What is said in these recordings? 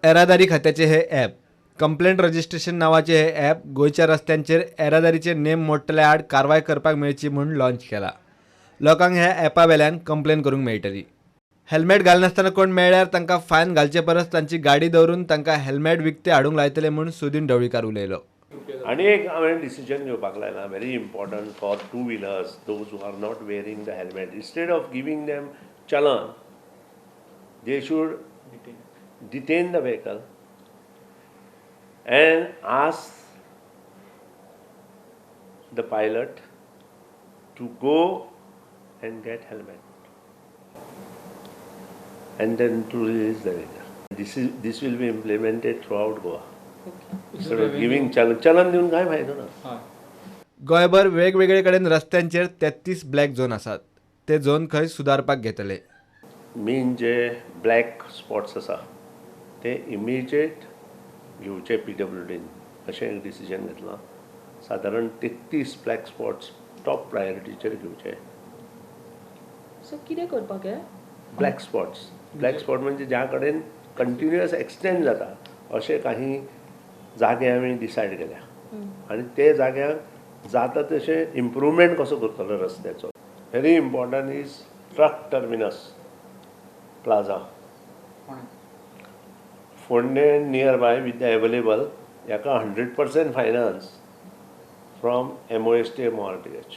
येरादारी खात्याचे हे ॲप कंप्लेंट रजिस्ट्रेशन नावाचे हे ॲप गोंयच्या रस्त्यांचेर येरादारीचे नेम मोडटल्या आड कारवाय करपाक मेळची म्हूण लॉन्च केला। लोकांक ह्या ॲपा वेल्यान कंप्लेन करूंक मेळटली। हेल्मेट घालनासतना कोण मेळ्ळ्यार तांकां फायन घालचे परस तांची गाडी दवरून तांकां हेल्मेट विकते हाडूंक लायतले म्हूण सुदीन ढवळीकार उलयलो। आणि एक हांवें डिसिजन घेवपाक लायला very important for two wheelers those who are not wearing the helmet instead of giving them challan they should detain the vehicle and ask the pilot to go and get helmet and then to release the vehicle. This will be implemented throughout Goa. Instead of giving chalan देऊन काय फायदा ना। गोंयभर वेगवेगळे कडेन रस्त्यांचेर 33 black zone आसात। ते झोन खंय सुदारपाक घेतले। मेन जे ब्लॅक स्पॉट्स आसा ते इमिजिएट घेवचे PWDन अशें एक डिसिजन घेतलां। सादारण 33 ब्लॅक स्पॉट्स टॉप प्रायोरिटीचेर घेवचे। सो कितें करपाक जाय? ब्लॅक स्पॉट म्हणजे ज्या कडेन कंटिन्युअस एक्सटेंड जाता अशे काही जागे आमी डिसायड केल्या आनी ते जाग्याक जाता तशें इम्प्रुवमेंट कसो करतलो रस्त्याचो। Very important is truck terminus plaza Ponda near by with the available हाका 100% फायनान्स फ्रॉम MOST MORTH।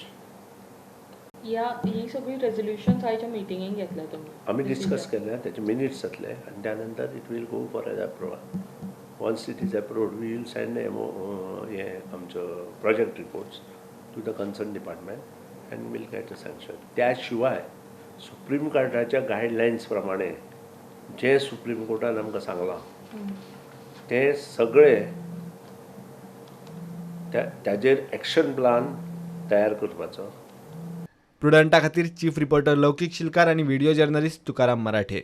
ही सगळी रेजोल्युशन्स आयच्या मिटिंगेक घेतल्या तुमी? आमी डिस्कस केल्या, त्याचे मिनिट्स जातले आनी त्या नंतर it will go for as approval. Once it is approved we will send हे आमचो project reports to the concern department and will get a sanction. त्या शिवाय सुप्रीम कोर्टाच्या गायडलायन्स प्रमाणे जे सुप्रीम कोर्टान आमकां सांगलां ते सगळे त्याचेर एक्शन प्लान तयार करपाचो। प्रुडंटा खातीर चीफ रिपोर्टर लौकीक शिलकार आनी व्हिडिओ जर्नलिस्ट तुकाराम मराठे।